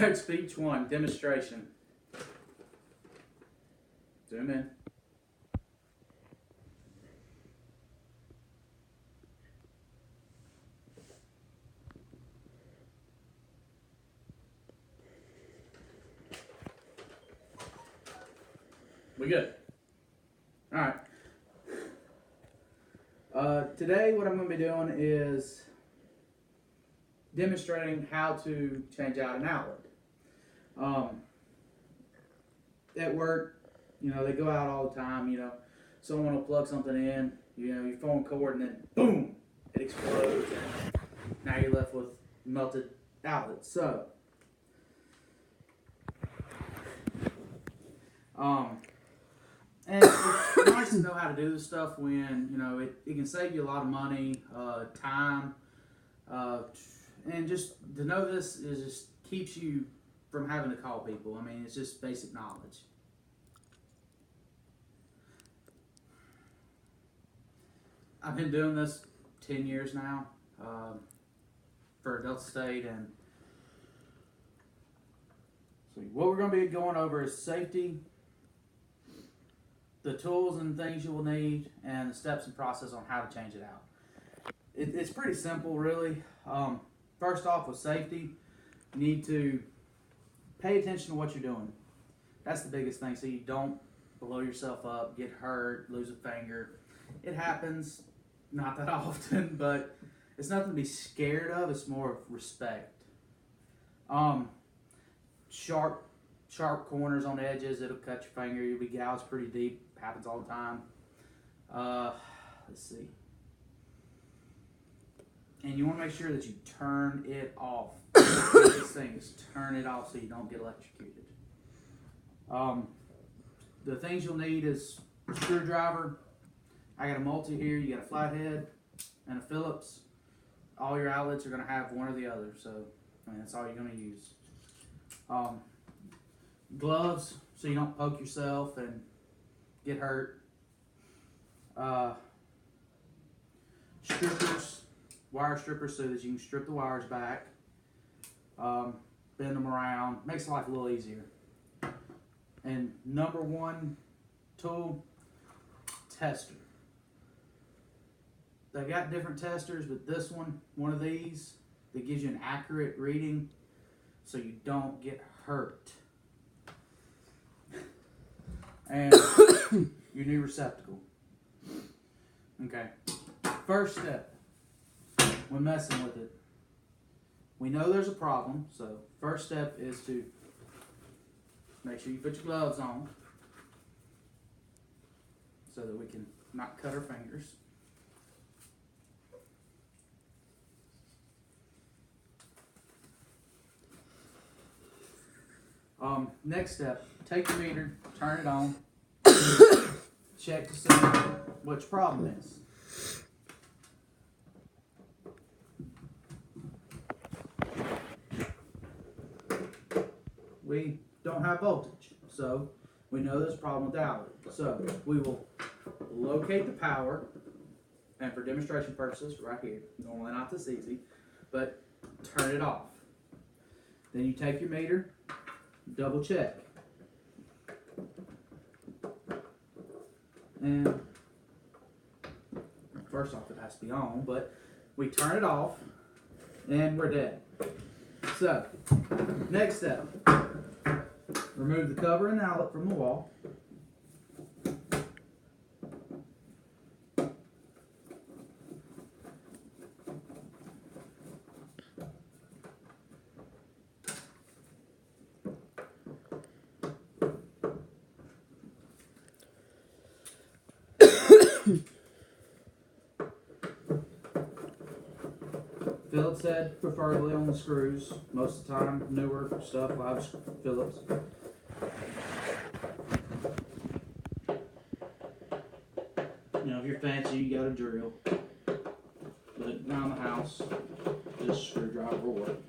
regards to each one, demonstration. Zoom in. We good? All right. Today what I'm going to be doing is demonstrating how to change out an outlet. At work, they go out all the time, someone will plug something in, your phone cord, and then boom, it explodes, and now you're left with melted outlets. So, and it's nice to know how to do this stuff when, it can save you a lot of money, time, and just to know this is just keeps you from having to call people. I mean, it's just basic knowledge. I've been doing this 10 years now for Delta State, and so what we're going to be going over is safety, the tools and things you will need, and the steps and process on how to change it out. It's pretty simple, really. First off, with safety, you need to pay attention to what you're doing. That's the biggest thing, so you don't blow yourself up, get hurt, lose a finger. It happens, not that often, but it's nothing to be scared of. It's more of respect. Sharp corners on edges, it'll cut your finger. You'll be gouged pretty deep. Happens all the time. Let's see. And you want to make sure that you turn it off. These things, turn it off so you don't get electrocuted. The things you'll need is a screwdriver. I got a multi here. You got a flathead and a Phillips. All your outlets are going to have one or the other, so that's all you're going to use. Gloves so you don't poke yourself and get hurt. Strippers, wire strippers, so that you can strip the wires back, bend them around, makes life a little easier. And number one tool, tester. They got different testers, but this one of these, that gives you an accurate reading so you don't get hurt. And your new receptacle. Okay. First step when messing with it. We know there's a problem, so first step is to make sure you put your gloves on so that we can not cut our fingers. Next step, take your meter, turn it on, check to see what your problem is. We don't have voltage, so we know there's a problem with the outlet. So we will locate the power, and for demonstration purposes, right here, normally not this easy, but turn it off. Then you take your meter, double check. And first off, it has to be on, but we turn it off and we're dead. So, next step, remove the cover and outlet from the wall. Phillips head, preferably on the screws. Most of the time, newer stuff will have Phillips. If you're fancy, you got a drill. But around the house, just screwdriver will work.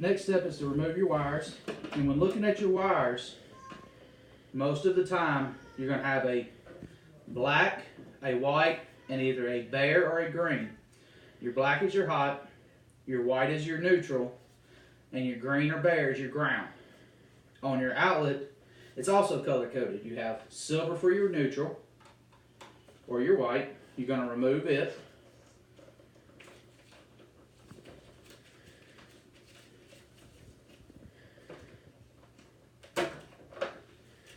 Next step is to remove your wires. And when looking at your wires, most of the time you're going to have a black, a white, and either a bare or a green. Your black is your hot, your white is your neutral, and your green or bare is your ground. On your outlet, it's also color coded. You have silver for your neutral or your white. You're going to remove it.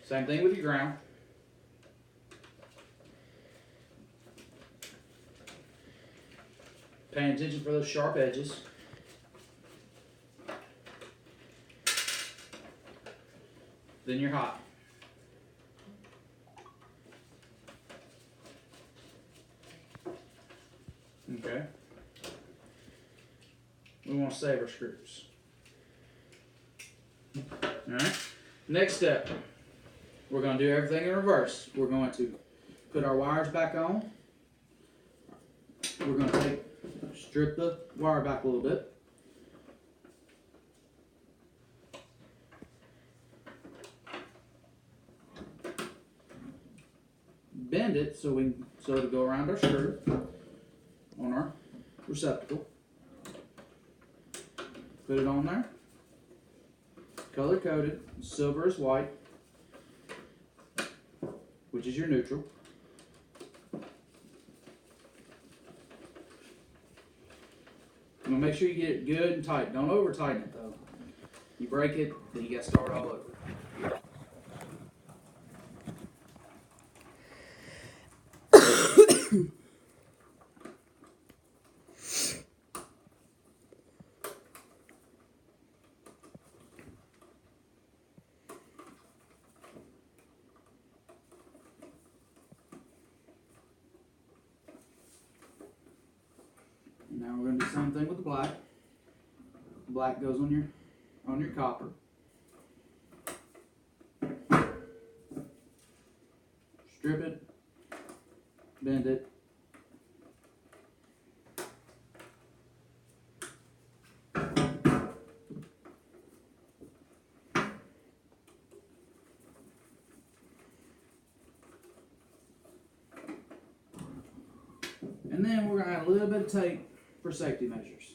Same thing with your ground. Paying attention for those sharp edges. Then you're hot. Okay. We want to save our screws. Alright. Next step. We're going to do everything in reverse. We're going to put our wires back on. We're going to strip the wire back a little bit. Bend it so it'll go around our screw on our receptacle. Put it on there. Color coded. Silver is white, which is your neutral. I'm gonna make sure you get it good and tight. Don't over tighten it though. You break it, then you gotta start all over. Now we're going to do the same thing with the black. Black goes on your copper. Strip it, bend it. And then we're going to add a little bit of tape for safety measures,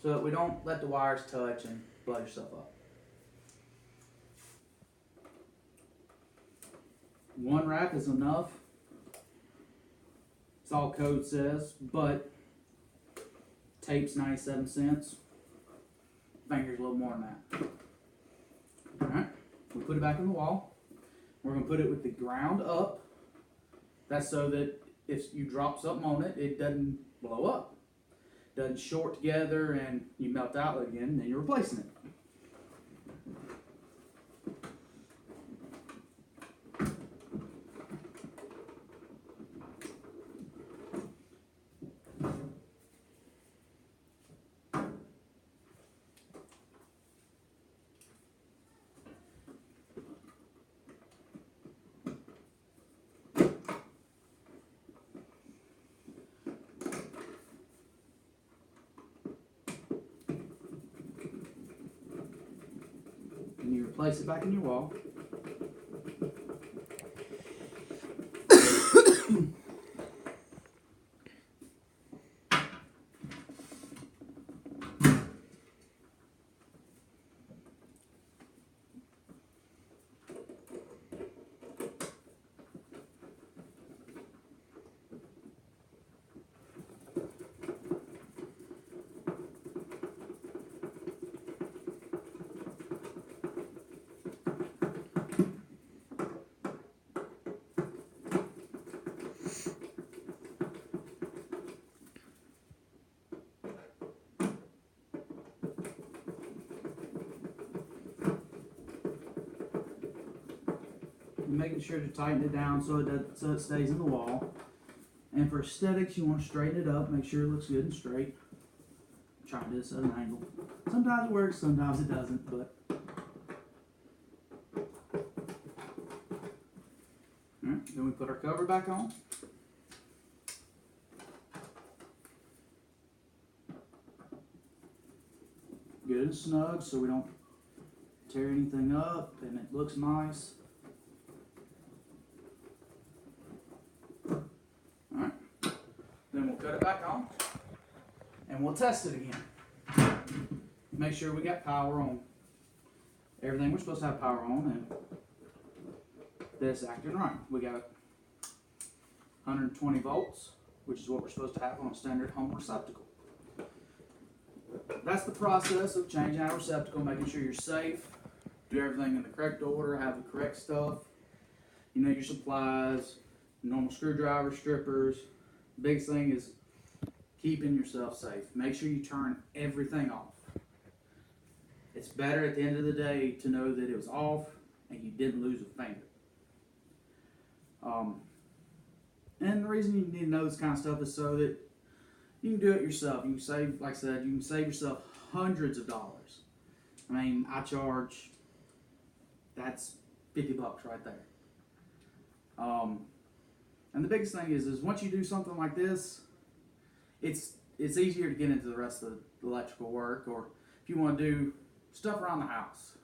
so that we don't let the wires touch and blow yourself up. One wrap is enough. It's all code says, but tape's 97 cents. Finger's a little more than that. Alright, we put it back in the wall. We're going to put it with the ground up. That's so that if you drop something on it, it doesn't blow up. Doesn't short together and you melt out again, and then you're replacing it. And you replace it back in your wall. Making sure to tighten it down so it stays in the wall. And for aesthetics, you want to straighten it up, make sure it looks good and straight. Try to do this at an angle. Sometimes it works, sometimes it doesn't, but alright, then we put our cover back on. good and snug so we don't tear anything up and it looks nice. Alright, then we'll cut it back on and we'll test it again. Make sure we got power on everything we're supposed to have power on and this acting right. We got 120 volts, which is what we're supposed to have on a standard home receptacle. That's the process of changing out a receptacle, making sure you're safe, do everything in the correct order, have the correct stuff, you know, your supplies, normal screwdrivers, strippers. The biggest thing is keeping yourself safe. Make sure you turn everything off. It's better at the end of the day to know that it was off and you didn't lose a finger. And the reason you need to know this kind of stuff is so that you can do it yourself. You can save, like I said, you can save yourself hundreds of dollars. I mean, I charge, that's $50 right there. And the biggest thing is once you do something like this, it's easier to get into the rest of the electrical work, or if you want to do stuff around the house.